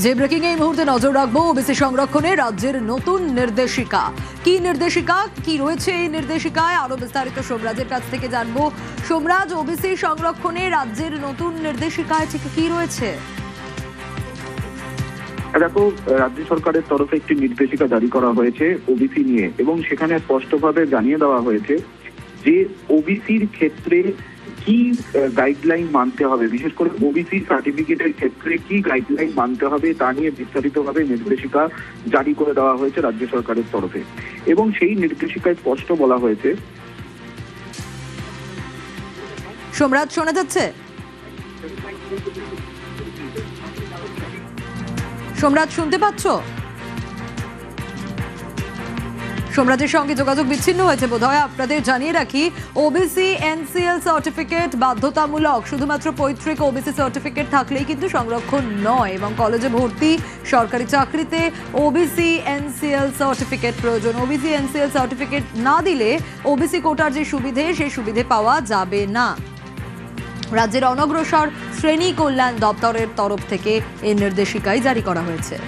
যে ব্রেকিং এই মুহূর্তে নজর রাখবো ওবিসি সংরক্ষণে রাজ্যের নতুন নির্দেশিকা। কি নির্দেশিকা, কি রয়েছে এই নির্দেশিকায়, আরো বিস্তারিত সোমরাজের কাছ থেকে জানবো। সোমরাজ, ওবিসি সংরক্ষণে রাজ্যের নতুন নির্দেশিকায় ঠিক কি রয়েছে? দেখো, রাজ্য সরকারের তরফে একটি নির্দেশিকা জারি করা হয়েছে ওবিসি নিয়ে, এবং সেখানে স্পষ্টভাবে জানিয়ে দেওয়া হয়েছে যে ওবিসির ক্ষেত্রে কি গাইডলাইন মানতে হবে, বিশেষ করে ওবিসি সার্টিফিকেটের ক্ষেত্রে কি গাইডলাইন মানতে হবে তা নিয়ে বিস্তারিতভাবে নির্দেশিকা জারি করে দেওয়া হয়েছে রাজ্য সরকারের তরফে। এবং সেই নির্দেশিকায় স্পষ্ট বলা হয়েছে। সোমরাজ, শোনা যাচ্ছে? সোমরাজ, শুনতে পাচ্ছ? সোমরাজের সঙ্গে যোগাযোগ বিচ্ছিন্ন হয়েছে বোধহয়। আপনাদের জানিয়ে রাখি, ওবিসি এনসিএল সার্টিফিকেট বাধ্যতামূলক। শুধুমাত্র পৈতৃক ওবিসি সার্টিফিকেট থাকলেই কিন্তু সংরক্ষণ নয়, এবং কলেজে ভর্তি, সরকারি চাকরিতে ওবিসি এনসিএল সার্টিফিকেট প্রয়োজন। ওবিসি এনসিএল সার্টিফিকেট না দিলে ওবিসি কোটার যে সুবিধে, সেই সুবিধে পাওয়া যাবে না। রাজ্যের অনগ্রসর শ্রেণী কল্যাণ দপ্তরের তরফ থেকে এই নির্দেশিকাই জারি করা হয়েছে।